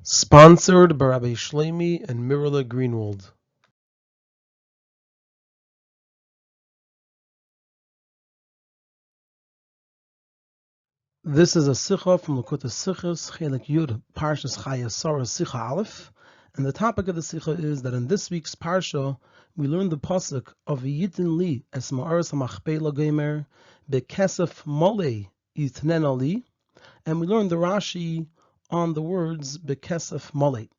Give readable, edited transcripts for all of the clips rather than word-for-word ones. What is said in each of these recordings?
Sponsored by Rabbi Shlomi and Mirala Greenwald. This is a Sicha from Likutei Sichos, Chelek Yud, Parshas Chaye Sara, Sicha Alef. And the topic of the Sicha is that in this week's Parsha, we learn the pasuk of Yitin li es ma'aras hamachpelah gomer bekesef molei yitnen li, and we learn the Rashi on the words bekesef molei.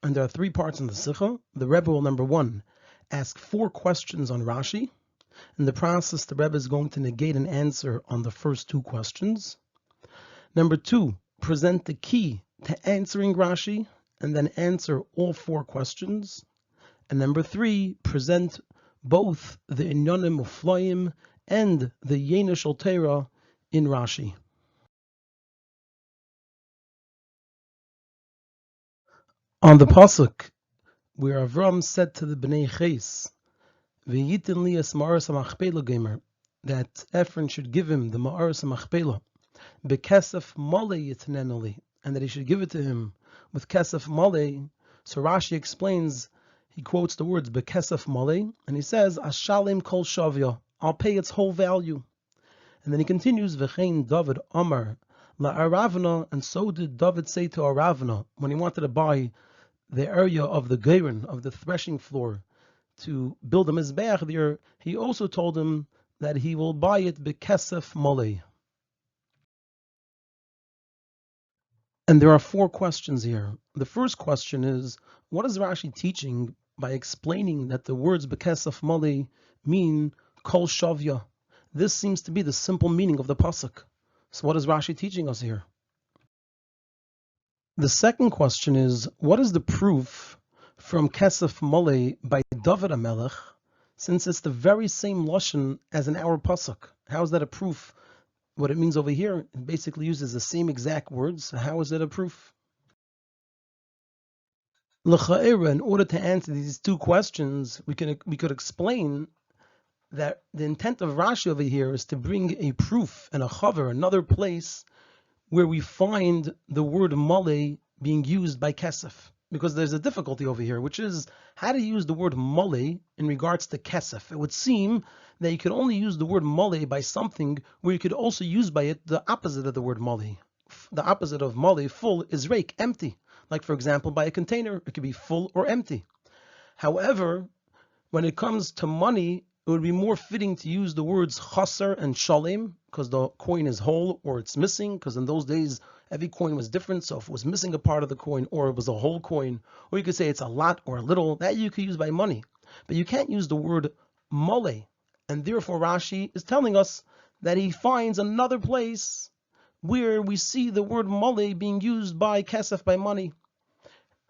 And there are three parts in the Sicha. The Rebbe will, number one, ask 4 questions on Rashi. In the process, the Rebbe is going to negate an answer on the first 2 questions. Number 2, present the key to answering Rashi, and then answer all 4 questions. And number 3, present both the Inanimate Flame and the Yenishal Torah in Rashi. On the pasuk, where Avram said to the Bnei Ches, "V'yitin li es ma'aras hamachpelah gomer," that Ephron should give him the ma'aras hamachpelah, bekesef molei yitnen li, and that he should give it to him with kesef molei. So Rashi explains, he quotes the words bekesef molei, and he says, "Ashalin kol shavya," I'll pay its whole value. And then he continues, "V'chein David Amar la'aravna," and so did David say to Aravna when he wanted to buy the area of the Geirin, of the threshing floor, to build a mizbeach there, he also told him that he will buy it bekesef molei. And there are 4 questions here. The first question is, what is Rashi teaching by explaining that the words bekesef molei mean kol shavya? This seems to be the simple meaning of the pasuk. So what is Rashi teaching us here? The second question is, what is the proof from kesef molei by David HaMelech, since it's the very same lashon as in our pasuk? How is that a proof? What it means over here, it basically uses the same exact words. So how is it a proof? L'cha'era, in order to answer these 2 questions, we could explain that the intent of Rashi over here is to bring a proof and a chaver, another place where we find the word molei being used by kesef. Because there's a difficulty over here, which is how to use the word molei in regards to kesef. It would seem that you could only use the word molei by something where you could also use by it the opposite of the word molei. The opposite of molei, full, is reik, empty. Like, for example, by a container, it could be full or empty. However, when it comes to money, it would be more fitting to use the words chaser and shalem, because the coin is whole or it's missing, because in those days, every coin was different. So if it was missing a part of the coin or it was a whole coin, or you could say it's a lot or a little, that you could use by money. But you can't use the word molei. And therefore Rashi is telling us that he finds another place where we see the word molei being used by kesef, by money.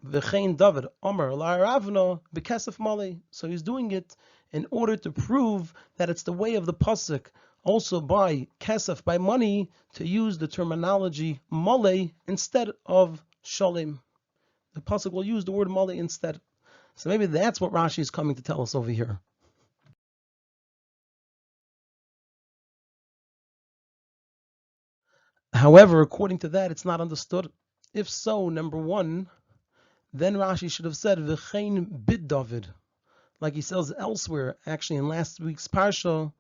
V'chein David Omer la'aravna bekesef molei. So he's doing it in order to prove that it's the way of the pasuk, also by kesef, by money, to use the terminology molei instead of shalem. The pasuk will use the word molei instead. So maybe that's what Rashi is coming to tell us over here. However, according to that, it's not understood. If so, number 1, then Rashi should have said v'chein bid David, like he says elsewhere, actually in last week's parsha,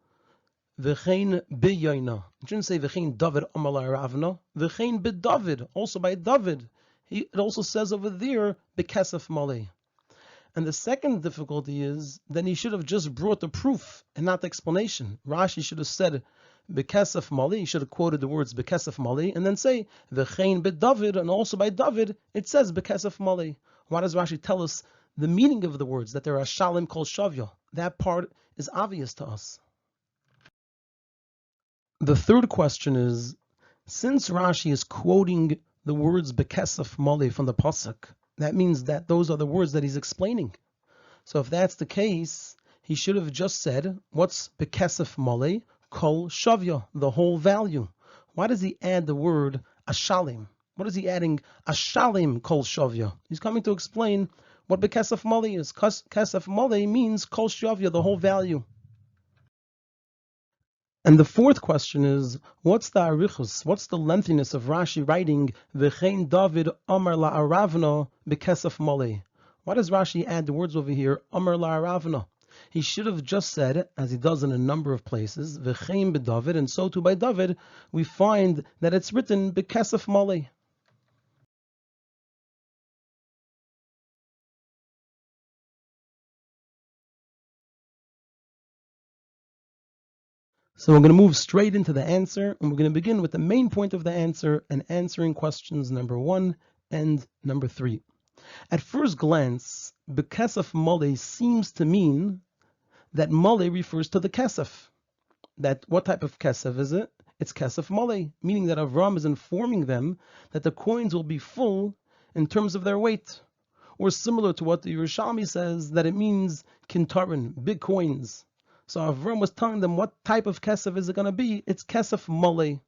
v'chein biyoina. It shouldn't say v'chein David Amar la'aravna, v'chein bid David, also by David. It also says over there bekesef molei. And the second difficulty is, then he should have just brought the proof and not the explanation. Rashi should have said bekesef molei. He should have quoted the words bekesef molei and then say v'chein bid David, and also by David it says bekesef molei. Why does Rashi tell us the meaning of the words, that there are shalim kol shavya? That part is obvious to us. The third question is, since Rashi is quoting the words bekesef molei from the pasuk, that means that those are the words that he's explaining. So if that's the case, he should have just said, what's bekesef molei? Kol shavya, the whole value. Why does he add the word ashalim? What is he adding? Ashalim kol shavya. He's coming to explain what bekesef molei is. Kesef molei means kol shavya, the whole value. And the fourth question is, what's the arichus? What's the lengthiness of Rashi writing V'chein David Amar la'aravno bekesef mole? Why does Rashi add the words over here Amar la'aravno? He should have just said, as he does in a number of places, V'chein b'David, and so too by David, we find that it's written bekesef mole. So we're going to move straight into the answer, and we're going to begin with the main point of the answer and answering questions number 1 and number 3. At first glance, bekesef mole seems to mean that mole refers to the kesef. That what type of kesef is it? It's kesef mole, meaning that Avram is informing them that the coins will be full in terms of their weight. Or similar to what the Yerushalmi says, that it means kintarin, big coins. So Avram was telling them what type of kesef is it going to be? It's kesef mole.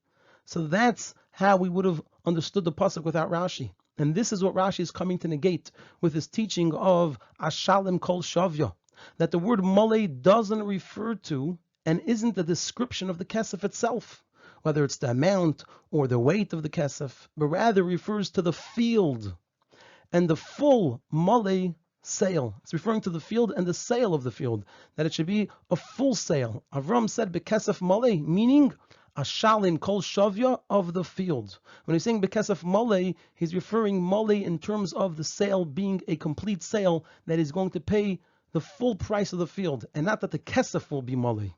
So that's how we would have understood the pasuk without Rashi. And this is what Rashi is coming to negate with his teaching of Ashalin kol shavya, that the word mole doesn't refer to and isn't a description of the kesef itself, whether it's the amount or the weight of the kesef, but rather refers to the field and the full mole sale. It's referring to the field and the sale of the field, that it should be a full sale. Avram said bekesef mole, meaning Ashalin kol shavya, of the field. When he's saying bekesef mole, he's referring mole in terms of the sale being a complete sale, that is going to pay the full price of the field, and not that the kesef will be mole.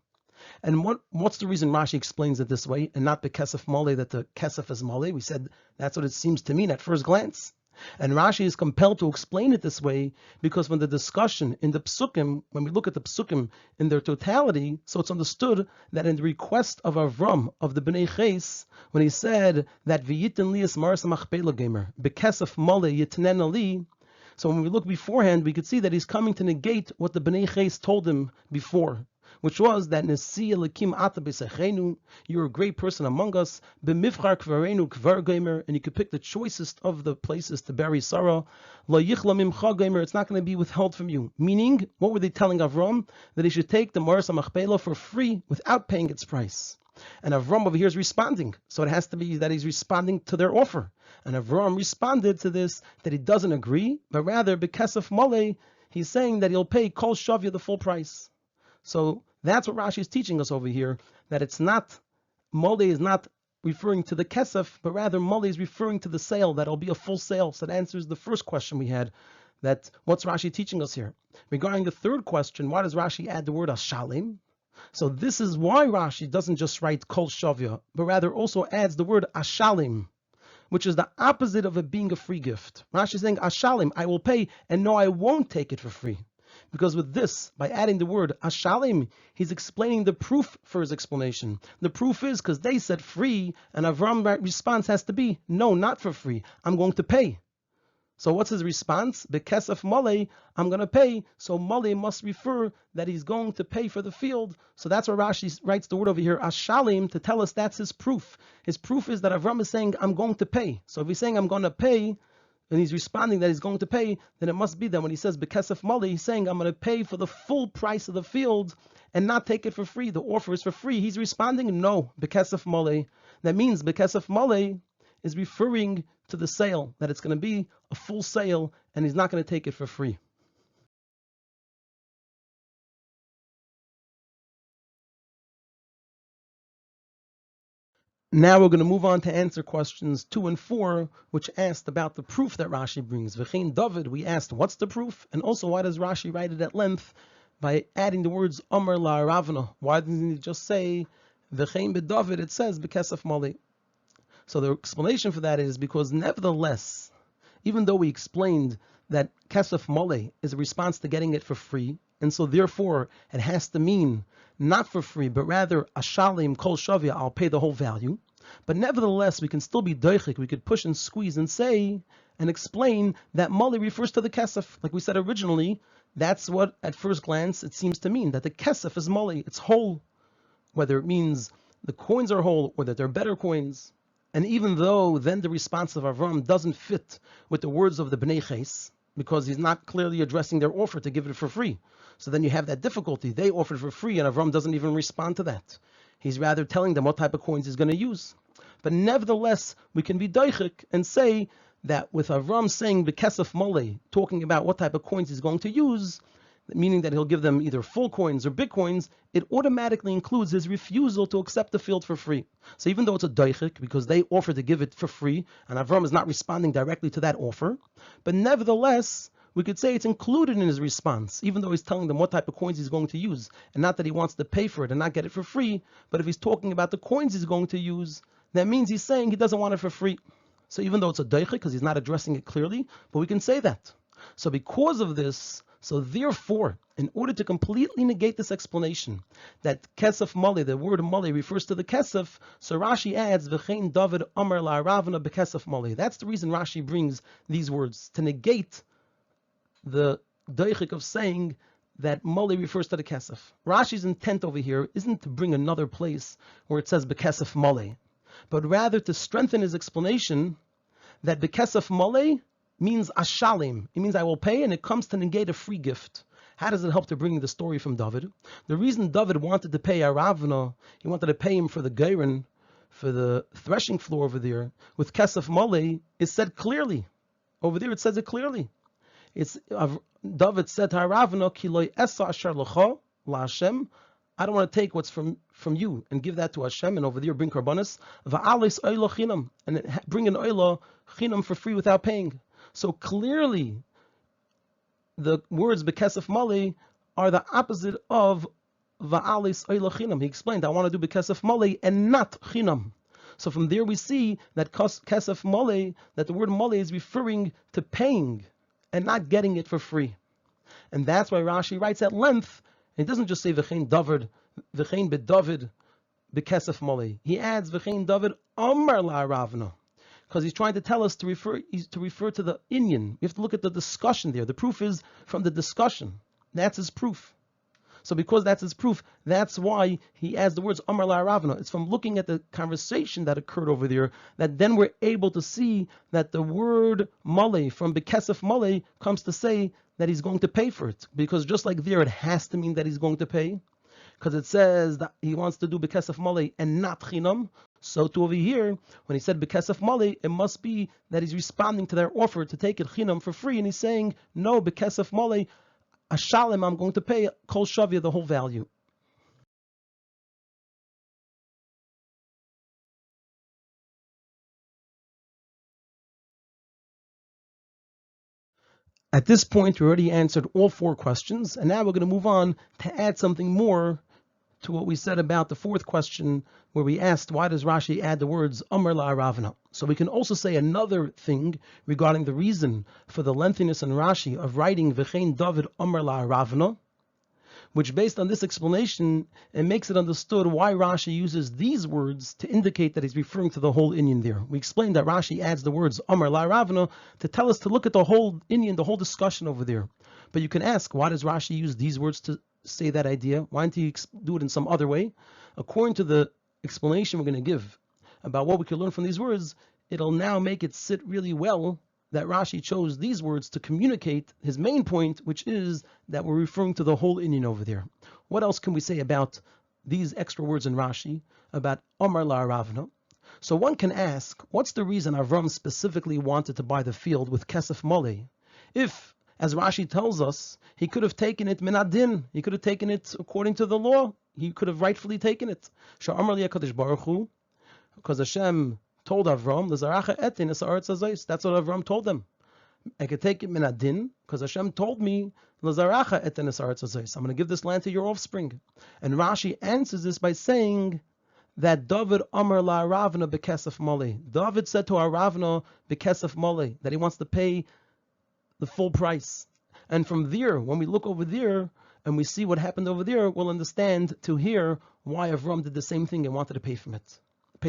And what's the reason Rashi explains it this way, and not bekesef mole, that the kesef is mole? We said that's what it seems to mean at first glance. And Rashi is compelled to explain it this way because when the discussion in the psukim, when we look at the psukim in their totality, so it's understood that in the request of Avram, of the Bnei Ches, when he said that v'yitin lias maras machpelah gamer bekesef mole yitnen li, so when we look beforehand, we could see that he's coming to negate what the Bnei Ches told him before, which was that Nesi Elikim Ata B'Sechenu, you're a great person among us, B'Mivchar Kvarenu Kvar Gamer, and you could pick the choicest of the places to bury Sarah. Lo Yichla Mimcha Gamer, it's not going to be withheld from you. Meaning, what were they telling Avram? That he should take the Maras HaMachpelah for free without paying its price. And Avram over here is responding, so it has to be that he's responding to their offer. And Avram responded to this that he doesn't agree, but rather bekesef mole, he's saying that he'll pay kol shavya, the full price. So that's what Rashi is teaching us over here, that it's not, mole is not referring to the kesef, but rather mole is referring to the sale, that it'll be a full sale. So that answers the first question we had, that what's Rashi teaching us here. Regarding the third question, why does Rashi add the word ashalim? So this is why Rashi doesn't just write kol shavya, but rather also adds the word ashalim, which is the opposite of it being a free gift. Rashi is saying ashalim, I will pay, and no, I won't take it for free. Because with this, by adding the word ashalim, he's explaining the proof for his explanation. The proof is because they said free, and Avram's response has to be, no, not for free, I'm going to pay. So what's his response? Bekesef mole, I'm going to pay. So mole must refer that he's going to pay for the field. So that's where Rashi writes the word over here, ashalim, to tell us that's his proof. His proof is that Avram is saying, I'm going to pay. So if he's saying, I'm going to pay, and he's responding that he's going to pay, then it must be that when he says bekesef mole, he's saying, I'm going to pay for the full price of the field and not take it for free. The offer is for free. He's responding, no, bekesef mole. That means bekesef mole is referring to the sale, that it's going to be a full sale, and he's not going to take it for free. Now we're going to move on to answer questions 2 and 4, which asked about the proof that Rashi brings. V'chein David, we asked what's the proof, and also why does Rashi write it at length by adding the words Amar la Ravna? Why didn't he just say V'chein b'David? It says bekesef mole. So the explanation for that is because nevertheless, even though we explained that kesef mole is a response to getting it for free, and so therefore it has to mean not for free, but rather ashalim kol shavya, I'll pay the whole value. But nevertheless, we can still be doichik, we could push and squeeze and say and explain that mole refers to the kesef. Like we said originally, that's what at first glance it seems to mean, that the kesef is mole, it's whole, whether it means the coins are whole or that they're better coins. And even though then the response of Avram doesn't fit with the words of the Bnei Ches, because he's not clearly addressing their offer to give it for free. So then you have that difficulty. They offered for free and Avram doesn't even respond to that. He's rather telling them what type of coins he's going to use. But nevertheless, we can be doichik and say that with Avram saying Bekesef Mole, talking about what type of coins he's going to use, meaning that he'll give them either full coins or big coins, it automatically includes his refusal to accept the field for free. So even though it's a doichik, because they offer to give it for free, and Avram is not responding directly to that offer, but nevertheless, we could say it's included in his response, even though he's telling them what type of coins he's going to use, and not that he wants to pay for it and not get it for free, but if he's talking about the coins he's going to use, that means he's saying he doesn't want it for free. So even though it's a doichik, because he's not addressing it clearly, but we can say that. So because of this, so therefore, in order to completely negate this explanation, that kesef male, the word male refers to the kesef, so Rashi adds, v'chein David amar la'aravna bekesef male. That's the reason Rashi brings these words, to negate the doichik of saying that male refers to the kesef. Rashi's intent over here isn't to bring another place where it says bekesef male, but rather to strengthen his explanation that bekesef male means Ashalin. It means I will pay, and it comes to negate a free gift. How does it help to bring the story from David? The reason David wanted to pay Aravna, he wanted to pay him for the geirin, for the threshing floor over there, with Kesef Male, is said clearly. Over there it says it clearly. It's David said to Aravna, Ki lo esa asher lecha la'Hashem, I don't want to take what's from you and give that to Hashem, and over there bring karbanis, va'alis oila chinam, and bring an oila chinam for free without paying. So clearly, the words bekesef male are the opposite of va'alis oila chinam. He explained, I want to do bekesef male and not chinam. So from there we see that kesef male, that the word male is referring to paying and not getting it for free. And that's why Rashi writes at length. It doesn't just say v'chein David, v'chein beDavid bekesef male. He adds v'chein David amar la'aravna, because he's trying to tell us to refer to the Inyan. We have to look at the discussion there. The proof is from the discussion. That's his proof. So because that's his proof, that's why he adds the words amar la'aravna. It's from looking at the conversation that occurred over there that then we're able to see that the word male from bekesef male comes to say that he's going to pay for it. Because just like there, it has to mean that he's going to pay, because it says that he wants to do bekesef male and not chinam. So to over here, when he said bekesef male, it must be that he's responding to their offer to take it chinam for free, and he's saying, no, bekesef male, Ashalin, I'm going to pay kol shavia, the whole value. At this point, we already answered all 4 questions, and now we're going to move on to add something more to what we said about the 4th question, where we asked, why does Rashi add the words Amar la'aravna? So we can also say another thing regarding the reason for the lengthiness in Rashi of writing V'chein David Amar la'aravna, which based on this explanation, it makes it understood why Rashi uses these words to indicate that he's referring to the whole Inyan there. We explained that Rashi adds the words Amar la'aravna to tell us to look at the whole Inyan, the whole discussion over there. But you can ask, why does Rashi use these words to say that idea? Why don't he do it in some other way? According to the explanation we're going to give about what we can learn from these words, it'll now make it sit really well that Rashi chose these words to communicate his main point, which is that we're referring to the whole Inyan over there. What else can we say about these extra words in Rashi, about Amar la'aravna? So one can ask, what's the reason Avram specifically wanted to buy the field with Kesef Male? If, as Rashi tells us, he could have taken it minadin, he could have taken it according to the law, he could have rightfully taken it. Sha'amar li HaKadosh Baruch Hu, because Hashem told Avram, that's what Avram told them. I could take it minadin, because Hashem told me, I'm going to give this land to your offspring. And Rashi answers this by saying that David Amar la'aravna bekesef male. David said to Aravna bekesef male, that he wants to pay the full price. And from there, when we look over there and we see what happened over there, we'll understand to hear why Avram did the same thing and wanted to pay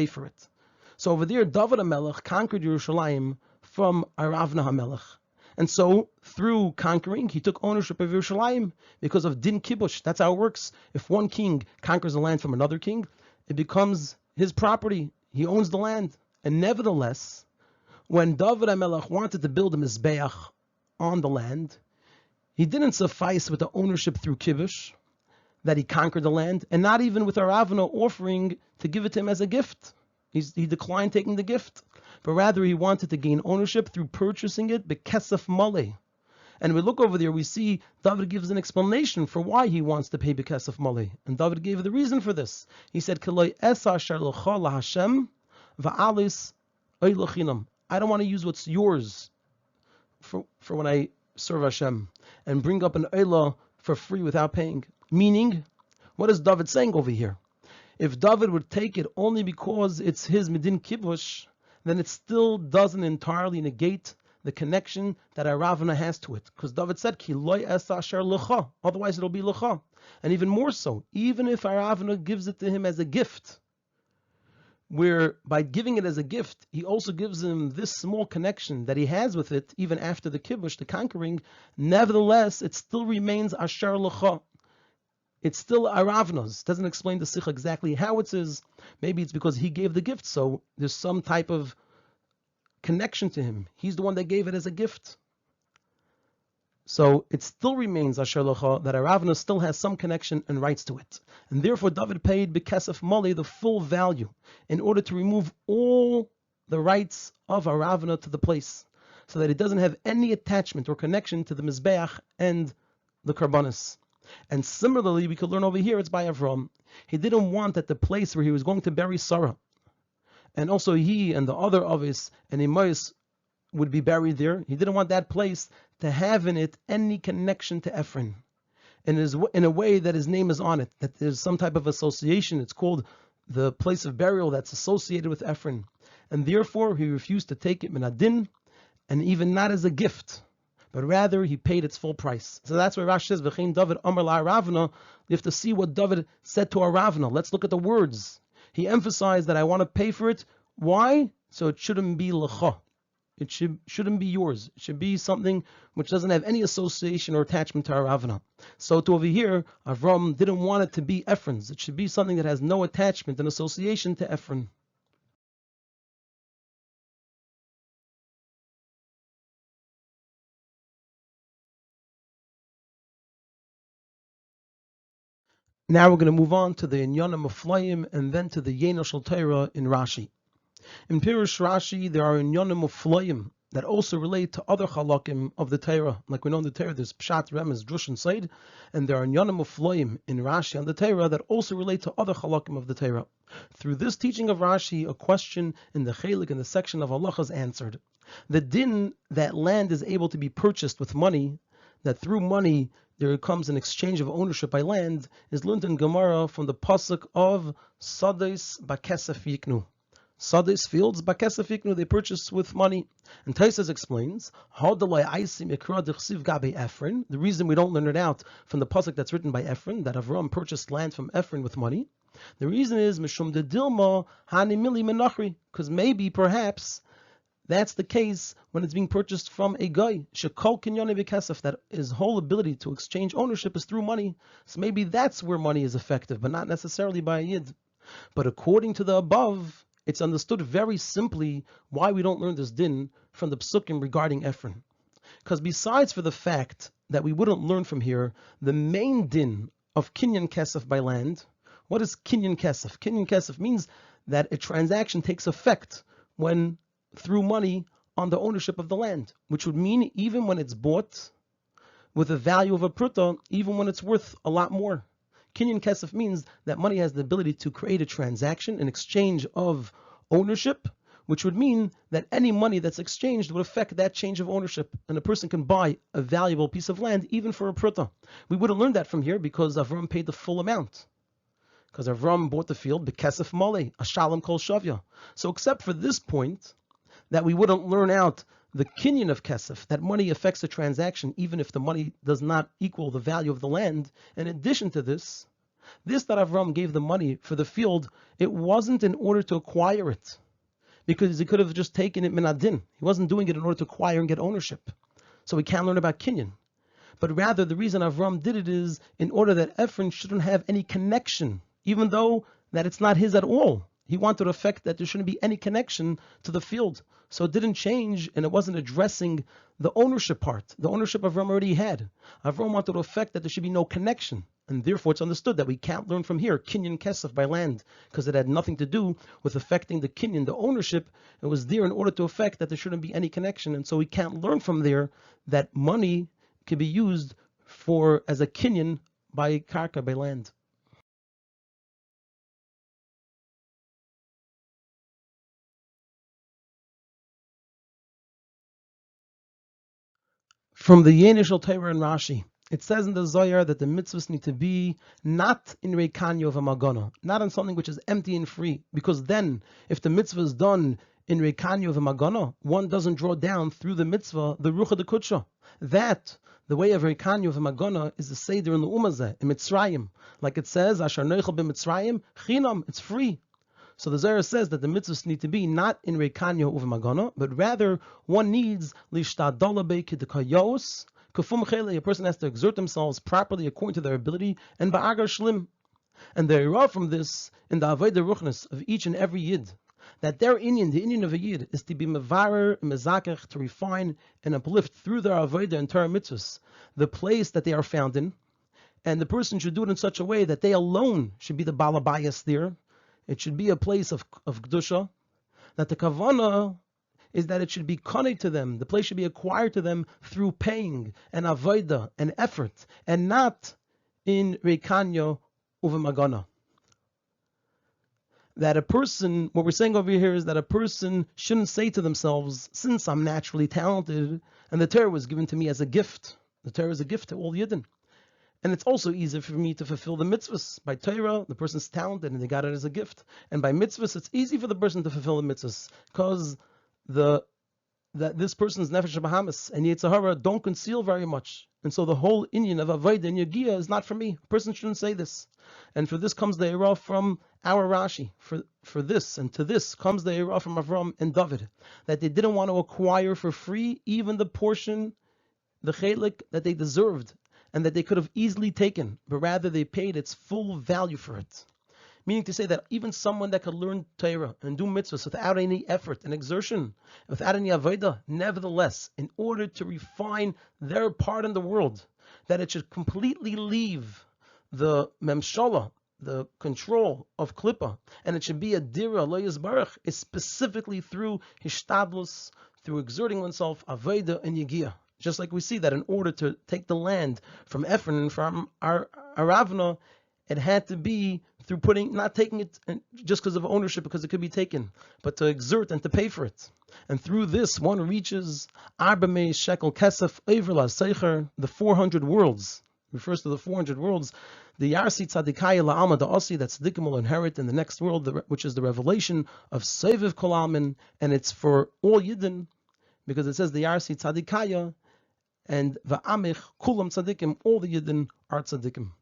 for it. So over there, David HaMelech conquered Yerushalayim from Aravna HaMelech. And so, through conquering, he took ownership of Yerushalayim because of Din Kibush. That's how it works. If one king conquers a land from another king, it becomes his property. He owns the land. And nevertheless, when David HaMelech wanted to build a Mizbeach on the land, he didn't suffice with the ownership through Kibush. that he conquered the land, and not even with Aravna offering to give it to him as a gift. He declined taking the gift, but rather he wanted to gain ownership through purchasing it bekesef male. And we look over there, we see David gives an explanation for why he wants to pay bekesef male. And David gave the reason for this. He said, "Keloi esa asher lecha laHashem va'alis oilachinam." I don't want to use what's yours for when I serve Hashem and bring up an oilah for free without paying. Meaning, what is David saying over here? If David would take it only because it's his midin kibush, then it still doesn't entirely negate the connection that Aravna has to it. Because David said, Ki loy esa asher lecha, otherwise it'll be lecha. And even more so, even if Aravna gives it to him as a gift, where by giving it as a gift, he also gives him this small connection that he has with it, even after the kibush, the conquering, nevertheless, it still remains asher lecha. It's still Aravna's. Doesn't explain the Sicha exactly how it is. Maybe it's because he gave the gift, so there's some type of connection to him. He's the one that gave it as a gift. So it still remains Asher Lecha, that Aravna still has some connection and rights to it. And therefore David paid Bekesef Male the full value in order to remove all the rights of Aravna to the place, so that it doesn't have any attachment or connection to the Mizbeach and the Karbanis. And similarly, we could learn over here, it's by Avram. He didn't want that the place where he was going to bury Sarah, and also he and the other Avis and Emmaus would be buried there. He didn't want that place to have in it any connection to Ephraim, and in a way that his name is on it, that there's some type of association. It's called the place of burial that's associated with Ephraim, and therefore he refused to take it minadin, and even not as a gift, but rather he paid its full price. So that's why Rashi says, "V'chein David Amar la'Aravna." You have to see what David said to Aravna. Let's look at the words. He emphasized that I want to pay for it. Why? So it shouldn't be lecha. It shouldn't be yours. It should be something which doesn't have any association or attachment to Aravna. So to over here, Avram didn't want it to be Ephraim's. It should be something that has no attachment and association to Ephraim. Now we're going to move on to the Inanimate Flame and then to the Yenoshel Torah in Rashi. In Pirush Rashi, there are Inanimate Flame that also relate to other halakim of the Torah. Like we know in the Torah, there's Pshat, Remez, Drush, and Seid, and there are Inanimate Flame in Rashi on the Torah that also relate to other halakim of the Torah. Through this teaching of Rashi, a question in the Chelek, in the section of halacha, is answered. The din that land is able to be purchased with money, that through money there comes an exchange of ownership by land, is learned in Gemara from the pasuk of Sadis Bakesef Yiknu. Sadis fields Bakesef Yiknu, they purchase with money. And Taisus explains, the reason we don't learn it out from the pasuk that's written by Ephraim, that Avram purchased land from Ephraim with money, the reason is Mishum de Dilma Hani Mili Menachri, because maybe perhaps that's the case when it's being purchased from a guy, Shekol Kenyan Bekesef, that his whole ability to exchange ownership is through money. So maybe that's where money is effective, but not necessarily by a yid. But according to the above, it's understood very simply why we don't learn this din from the psukim regarding Ephraim. Because besides for the fact that we wouldn't learn from here the main din of Kenyan Kesef by land, what is Kenyan Kesef? Kenyan Kesef means that a transaction takes effect when through money on the ownership of the land, which would mean even when it's bought with a value of a pruta, even when it's worth a lot more. Kenyan Kesef means that money has the ability to create a transaction, an exchange of ownership, which would mean that any money that's exchanged would affect that change of ownership, and a person can buy a valuable piece of land even for a pruta. We wouldn't learn that from here because Avram paid the full amount. Because Avram bought the field, Bekesef Male, Ashalin Kol Shavya. So except for this point, that we wouldn't learn out the Kenyan of Kesef, that money affects the transaction even if the money does not equal the value of the land. In addition to this that Avram gave the money for the field, it wasn't in order to acquire it, because he could have just taken it minadin. He wasn't doing it in order to acquire and get ownership. So we can't learn about Kenyan. But rather the reason Avram did it is in order that Ephraim shouldn't have any connection, even though that it's not his at all. He wanted to affect that there shouldn't be any connection to the field. So it didn't change, and it wasn't addressing the ownership part. The ownership Avram already had. Avram wanted to affect that there should be no connection. And therefore it's understood that we can't learn from here, Kenyan Kasif by land, because it had nothing to do with affecting the Kenyan, the ownership. It was there in order to affect that there shouldn't be any connection. And so we can't learn from there that money can be used for as a Kenyan by karka, by land. From the Initial Torah and Rashi, it says in the Zohar that the mitzvahs need to be not in Reikanyo of a Magana, not on something which is empty and free, because then, if the mitzvah is done in Reikanyo of a Magana, one doesn't draw down through the mitzvah the Rucha de Kutsha. That, the way of Reikanyo of a Magana, is the Seder in the Umazeh, in Mitzrayim. Like it says, Asher Noichel b'Mitzrayim, Chinam, it's free. So the Zohar says that the mitzvahs need to be not in Reikanyo uva Magana, but rather one needs lishtadala be'kedekayos kufum chele. A person has to exert themselves properly according to their ability and ba'agar shlim. And they are from this in the avodah ruchnis of each and every yid, that their Inyan, the Inyan of a yid, is to be mevarer, mezakech, to refine and uplift through their avodah and Torah mitzvahs the place that they are found in, and the person should do it in such a way that they alone should be the balabayas there. It should be a place of Kedusha, that the Kavanah is that it should be connected to them. The place should be acquired to them through paying and avodah and effort, and not in Reikanyo uva Magana. That a person, what we're saying over here is that a person shouldn't say to themselves, since I'm naturally talented, and the Torah was given to me as a gift. The Torah is a gift to all Yidden. And it's also easy for me to fulfill the mitzvahs. By Torah, the person's talented and they got it as a gift. And by mitzvahs, it's easy for the person to fulfill the mitzvahs, because that this person's nefesh Bahamas and Yetzer Hara don't conceal very much. And so the whole Inyan of Avodah and Yagia is not for me. A person shouldn't say this. And for this comes the Eirah from our Rashi. For this and to this comes the Eirah from Avram and David, that they didn't want to acquire for free even the portion, the Chelek, that they deserved and that they could have easily taken, but rather they paid its full value for it. Meaning to say that even someone that could learn Torah and do mitzvahs without any effort and exertion, without any avodah, nevertheless, in order to refine their part in the world, that it should completely leave the memshala, the control of Klippa, and it should be a dira lo yizbarach, is specifically through hishtadlus, through exerting oneself, avodah and yagia. Just like we see that in order to take the land from Ephron and from Aravna, it had to be through not taking it just because of ownership, because it could be taken, but to exert and to pay for it. And through this, one reaches Arbamei Shekel Kesef Overla Seicher, the 400 worlds. Refers to the 400 worlds. The Yarsi Tzadikaya La'alma Da'asi, that Tzadikim will inherit in the next world, which is the revelation of Seviv Kol Almin, and it's for all Yidden, because it says the Yarsi Tzadikaya, and Va'amich Kulam Tzadikim, all the Yidden are Tzadikim.